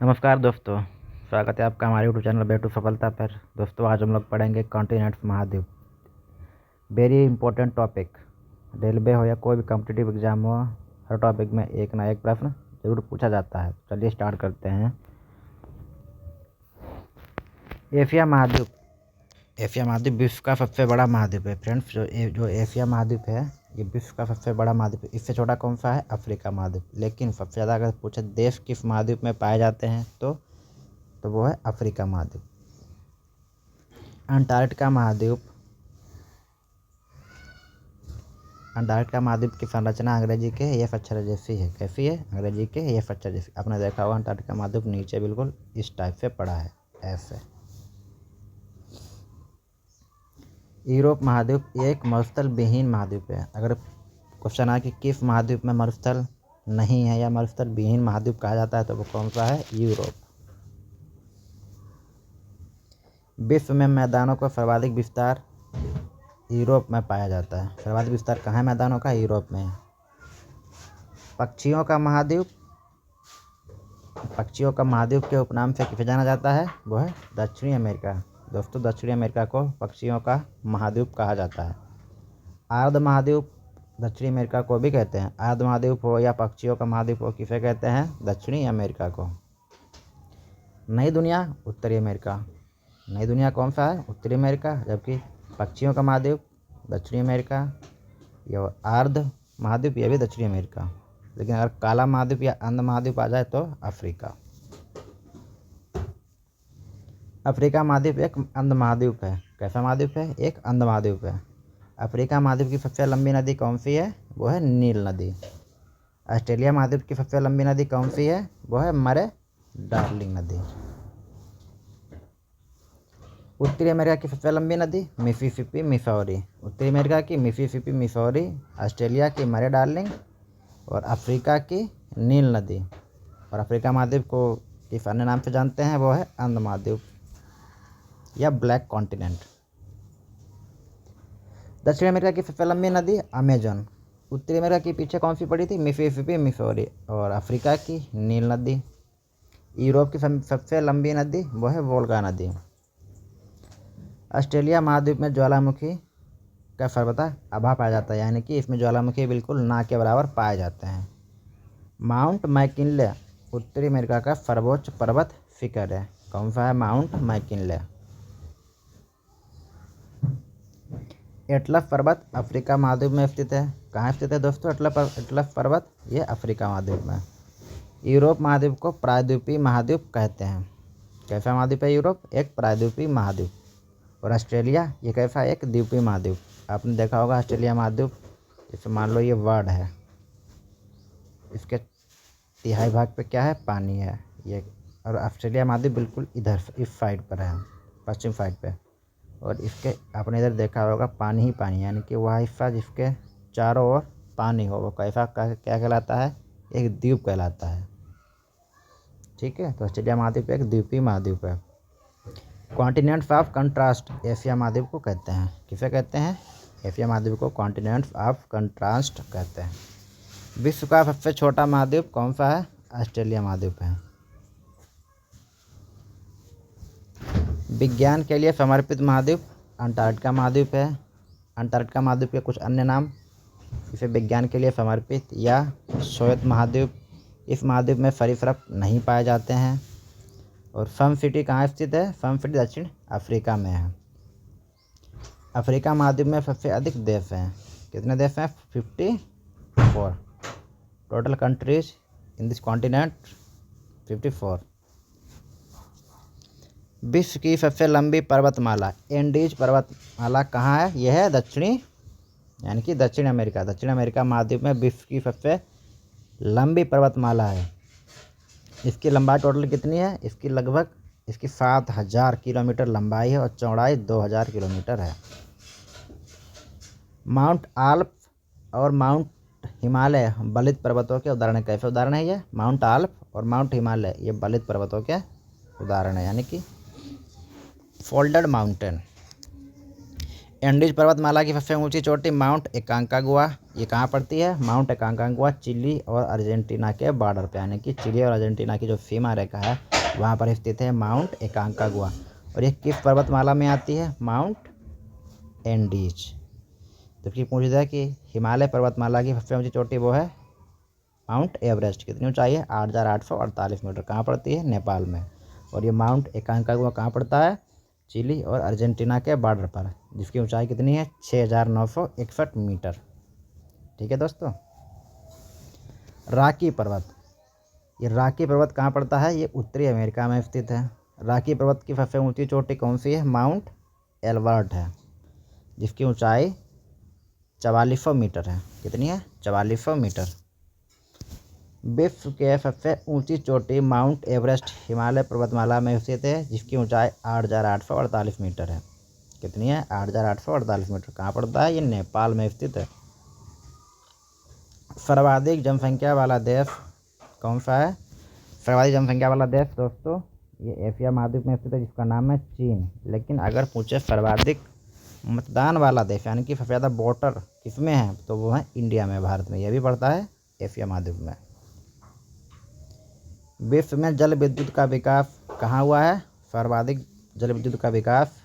नमस्कार दोस्तों, स्वागत है आपका हमारे यूट्यूब चैनल बेटू सफलता पर। दोस्तों आज हम लोग पढ़ेंगे कॉन्टिनेंट्स महाद्वीप। Very important topic. रेलवे हो या कोई भी कॉम्पिटिटिव एग्जाम हो, हर टॉपिक में एक ना एक प्रश्न जरूर पूछा जाता है। चलिए स्टार्ट करते हैं। एशिया महाद्वीप। एशिया महाद्वीप विश्व का सबसे बड़ा महाद्वीप है फ्रेंड्स। जो एशिया महाद्वीप है ये विश्व का सबसे बड़ा महाद्वीप है। इससे छोटा कौन सा है? अफ्रीका महाद्वीप। लेकिन सबसे ज़्यादा अगर पूछे देश किस महाद्वीप में पाए जाते हैं तो वो है अफ्रीका महाद्वीप। अंटार्कटिका महाद्वीप। अंटार्कटिका महाद्वीप की संरचना अंग्रेजी के एफ अक्षर जैसी है। कैसी है? अंग्रेजी के एफ अक्षर जैसी। आपने देखा होगा अंटार्कटिका महाद्वीप नीचे बिल्कुल इस टाइप से पड़ा है, ऐसे। यूरोप महाद्वीप एक मरुस्थल विहीन महाद्वीप है। अगर क्वेश्चन आए कि किस महाद्वीप में मरुस्थल नहीं है या मरुस्थल विहीन महाद्वीप कहा जाता है तो वो कौन सा है? यूरोप। विश्व में मैदानों का सर्वाधिक विस्तार यूरोप में पाया जाता है। सर्वाधिक विस्तार कहाँ है मैदानों का? यूरोप में है। पक्षियों का महाद्वीप। पक्षियों का महाद्वीप के उपनाम से किसे जाना जाता है? वो है दक्षिणी अमेरिका। दोस्तों दक्षिणी अमेरिका को पक्षियों का महाद्वीप कहा जाता है। अर्ध महाद्वीप दक्षिणी अमेरिका को भी कहते हैं। अर्ध महाद्वीप हो या पक्षियों का महाद्वीप हो, किसे कहते हैं? दक्षिणी अमेरिका को। नई दुनिया उत्तरी अमेरिका। नई दुनिया कौन सा है? उत्तरी अमेरिका। जबकि पक्षियों का महाद्वीप दक्षिणी अमेरिका। ये अर्ध महाद्वीप ये भी दक्षिणी अमेरिका। लेकिन अगर काला महाद्वीप या अंध महाद्वीप आ जाए तो अफ्रीका। अफ्रीका महाद्वीप एक अंध महाद्वीप है। कैसा महाद्वीप है? एक अंध महाद्वीप है। अफ्रीका महाद्वीप की सबसे लंबी नदी कौन सी है? वो है नील नदी। ऑस्ट्रेलिया महाद्वीप की सबसे लंबी नदी कौन सी है? वो है मरे डार्लिंग नदी। उत्तरी अमेरिका की सबसे लंबी नदी मिसिसिपी मिसौरी। उत्तरी अमेरिका की मिसिसिपी मिसौरी, ऑस्ट्रेलिया की मरे डार्लिंग और अफ्रीका की नील नदी। और अफ्रीका महाद्वीप को किस अन्य नाम से जानते हैं? वो है अंध महाद्वीप या ब्लैक कॉन्टिनेंट। दक्षिण अमेरिका की सबसे लंबी नदी अमेजन। उत्तरी अमेरिका की पीछे कौन सी पड़ी थी? मिसिसिपी मिसौरी और अफ्रीका की नील नदी। यूरोप की सबसे लंबी नदी वो है वोल्गा नदी। ऑस्ट्रेलिया महाद्वीप में ज्वालामुखी का पर्वत आभा पाया जाता है, यानी कि इसमें ज्वालामुखी बिल्कुल ना के बराबर पाए जाते हैं। माउंट मैकिनले उत्तरी अमेरिका का सर्वोच्च पर्वत शिखर है। कौन सा है? Mount McKinley. एटलस पर्वत अफ्रीका महाद्वीप में स्थित है। कहाँ स्थित है दोस्तों एटलस पर्वत? ये अफ्रीका महाद्वीप में। यूरोप महाद्वीप को प्रायद्वीपीय महाद्वीप कहते हैं। कैसा महाद्वीप है यूरोप? एक प्रायद्वीपीय महाद्वीप। और ऑस्ट्रेलिया ये कैसा? एक द्वीपीय महाद्वीप। आपने देखा होगा ऑस्ट्रेलिया महाद्वीप, जैसे मान लो ये वर्ल्ड है, इसके तिहाई भाग पे क्या है? पानी है ये। और ऑस्ट्रेलिया महाद्वीप बिल्कुल इधर इस साइड पर है, पश्चिम साइड पे। और इसके आपने इधर देखा होगा पानी ही पानी, यानी कि वह हिस्सा जिसके चारों ओर पानी हो वो कैसा क्या कहलाता है? एक द्वीप कहलाता है। ठीक है, तो ऑस्ट्रेलिया महाद्वीप एक द्वीपीय महाद्वीप है। कॉन्टिनेंट्स ऑफ कंट्रास्ट एशिया महाद्वीप को कहते हैं। किसे कहते हैं? एशिया महाद्वीप को कॉन्टिनेंट्स ऑफ कंट्रास्ट कहते हैं। विश्व का सबसे छोटा महाद्वीप कौन सा है? ऑस्ट्रेलिया महाद्वीप है। विज्ञान के लिए समर्पित महाद्वीप अंटार्कटिका महाद्वीप है। अंटार्कटिका महाद्वीप के कुछ अन्य नाम इसे विज्ञान के लिए समर्पित या श्वेत महाद्वीप। इस महाद्वीप में सरीसृप नहीं पाए जाते हैं। और सम सिटी कहाँ स्थित है? सम सिटी दक्षिण अफ्रीका में है। अफ्रीका महाद्वीप में सबसे अधिक देश हैं। कितने देश हैं? 54 total countries in this continent 54। विश्व की सबसे लंबी पर्वतमाला एंडीज पर्वतमाला कहाँ है? यह है दक्षिणी यानी कि दक्षिण अमेरिका। दक्षिण अमेरिका महाद्वीप में विश्व की सबसे लंबी पर्वतमाला है। इसकी लंबाई टोटल कितनी है? इसकी 7000 किलोमीटर लंबाई है और चौड़ाई 2000 किलोमीटर है। माउंट आल्प और माउंट हिमालय बलित पर्वतों के उदाहरण है। कैसे उदाहरण है ये? माउंट आल्प और माउंट हिमालय ये बलित पर्वतों के उदाहरण है, यानी कि फोल्डेड माउंटेन। एंडीज पर्वतमाला की सबसे ऊंची चोटी माउंट एकांकागुआ, ये कहाँ पड़ती है? माउंट एकांकागुआ चिली और अर्जेंटीना के बॉर्डर पे, यानी कि चिली और अर्जेंटीना की जो सीमा रेखा है वहाँ पर स्थित है माउंट एकांकागुआ। और ये किस पर्वतमाला में आती है? Mount Andes. तो फिर पूछ दिया कि हिमालय पर्वतमाला की सबसे ऊंची चोटी वो है माउंट एवरेस्ट। कितनी ऊंचाई है? 8,848 मीटर। कहाँ पड़ती है? नेपाल में। और ये माउंट एकांकागुआ कहाँ पड़ता है? चिली और अर्जेंटीना के बॉर्डर पर, जिसकी ऊंचाई कितनी है? 6,961 मीटर। ठीक है दोस्तों। रॉकी पर्वत, ये रॉकी पर्वत कहाँ पड़ता है? ये उत्तरी अमेरिका में स्थित है। रॉकी पर्वत की सबसे ऊंची चोटी कौन सी है? माउंट एल्बर्ट है, जिसकी ऊंचाई 4400 मीटर है। कितनी है? 4400 मीटर। विश्व के सबसे ऊंची चोटी माउंट एवरेस्ट हिमालय पर्वतमाला में स्थित है, जिसकी ऊंचाई 8,848 मीटर है। कितनी है? 8,848 मीटर। कहाँ पड़ता है? ये नेपाल में स्थित है। सर्वाधिक जनसंख्या वाला देश कौन सा है? सर्वाधिक जनसंख्या वाला देश दोस्तों ये एशिया महाद्वीप में स्थित है, जिसका नाम है चीन। लेकिन अगर पूछे सर्वाधिक मतदान वाला देश, यानी कि सबसे ज़्यादा वोटर किसमें है, तो वो है इंडिया में, भारत में। यह भी पड़ता है एशिया महाद्वीप में। विश्व में जल विद्युत का विकास कहाँ हुआ है? सर्वाधिक जल विद्युत का विकास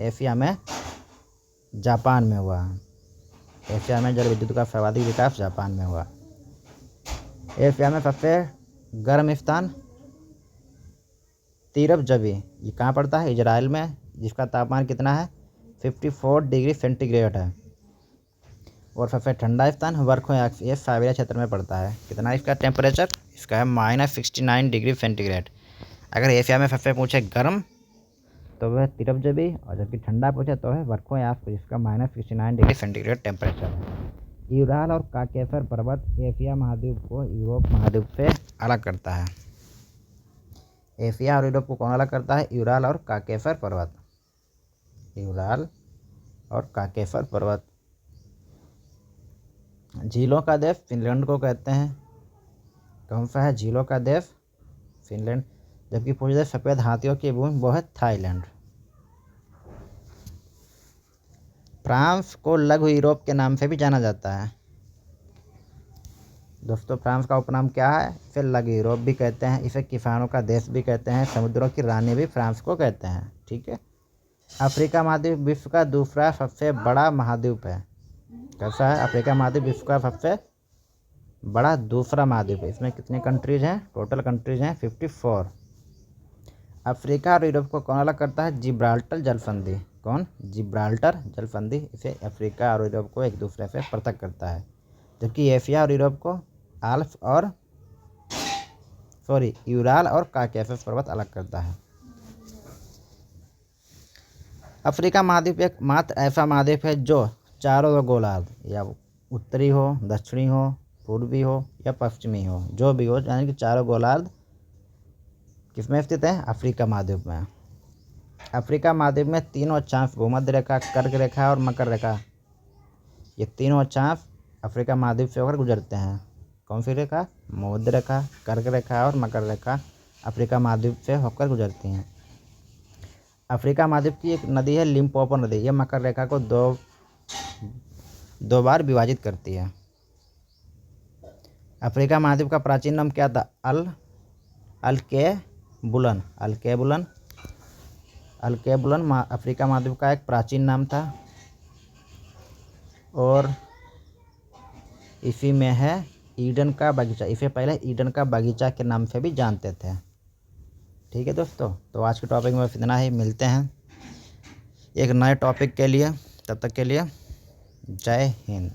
एशिया में जापान में हुआ है। एशिया में जल विद्युत का सर्वाधिक विकास जापान में हुआ। एशिया में सबसे गर्म स्थान तीरप जबी, ये कहाँ पड़ता है? इजराइल में, जिसका तापमान कितना है? 54 डिग्री सेंटीग्रेड है। और सबसे ठंडा स्थान वर्खोयाक्स, ये साइबेरिया क्षेत्र में पड़ता है। कितना इसका टेम्परेचर? इसका है -69 डिग्री सेंटीग्रेड। अगर एशिया में सबसे पूछे गर्म तो वह तिरप जबी, और जबकि ठंडा पूछे तो है वर्खोयाक्स, जिसका -69 डिग्री सेंटीग्रेड टेम्परेचर है। यूराल और काकेशस पर्वत एशिया महाद्वीप को यूरोप महाद्वीप से अलग करता है। एशिया और यूरोप को कौन अलग करता है? यूराल और काकेशस पर्वत। यूराल और काकेशस पर्वत। झीलों का देश फिनलैंड को कहते हैं। कौन सा है झीलों का देश? फिनलैंड। जबकि पूछ दे सफ़ेद हाथियों की भूमि, वो है थाईलैंड। फ्रांस को लघु यूरोप के नाम से भी जाना जाता है। दोस्तों फ्रांस का उपनाम क्या है? इसे लघु यूरोप भी कहते हैं, इसे किसानों का देश भी कहते हैं, समुद्रों की रानी भी फ्रांस को कहते हैं। ठीक है। अफ्रीका महाद्वीप विश्व का दूसरा सबसे बड़ा महाद्वीप है। कैसा है? अफ्रीका महाद्वीप विश्व का सबसे बड़ा दूसरा महाद्वीप है। इसमें कितने कंट्रीज हैं? टोटल कंट्रीज हैं 54। अफ्रीका और यूरोप को कौन अलग करता है? जिब्राल्टर जलसंधि। कौन? जिब्राल्टर जलसंधि इसे अफ्रीका और यूरोप को एक दूसरे से पृथक करता है। जबकि एशिया और यूरोप को यूराल और काकेशस पर्वत अलग करता है। अफ्रीका महाद्वीप एक मात्र ऐसा महाद्वीप है जो चारों गोलार्ध, या उत्तरी हो, दक्षिणी हो, पूर्वी हो या पश्चिमी हो, जो भी हो, यानी कि चारों गोलार्ध किसमें स्थित है? अफ्रीका महाद्वीप में। अफ्रीका महाद्वीप में तीनों अक्षांश भूमध्य रेखा, कर्क रेखा और मकर रेखा, ये तीनों अक्षांश अफ्रीका महाद्वीप से होकर गुजरते हैं। कौन सी रेखा? भूमध्य रेखा, कर्क रेखा और मकर रेखा अफ्रीका महाद्वीप से होकर गुजरती हैं। अफ्रीका महाद्वीप की एक नदी है लिम्पोपो नदी, यह मकर रेखा को दो बार विभाजित करती है। अफ्रीका महाद्वीप का प्राचीन नाम क्या था? अल्केबुलन। अफ्रीका महाद्वीप का एक प्राचीन नाम था, और इसी में है ईडन का बगीचा। इसे पहले ईडन का बगीचा के नाम से भी जानते थे। ठीक है दोस्तों, तो आज के टॉपिक में बस इतना ही। मिलते हैं एक नए टॉपिक के लिए, तब तक के लिए जय हिंद।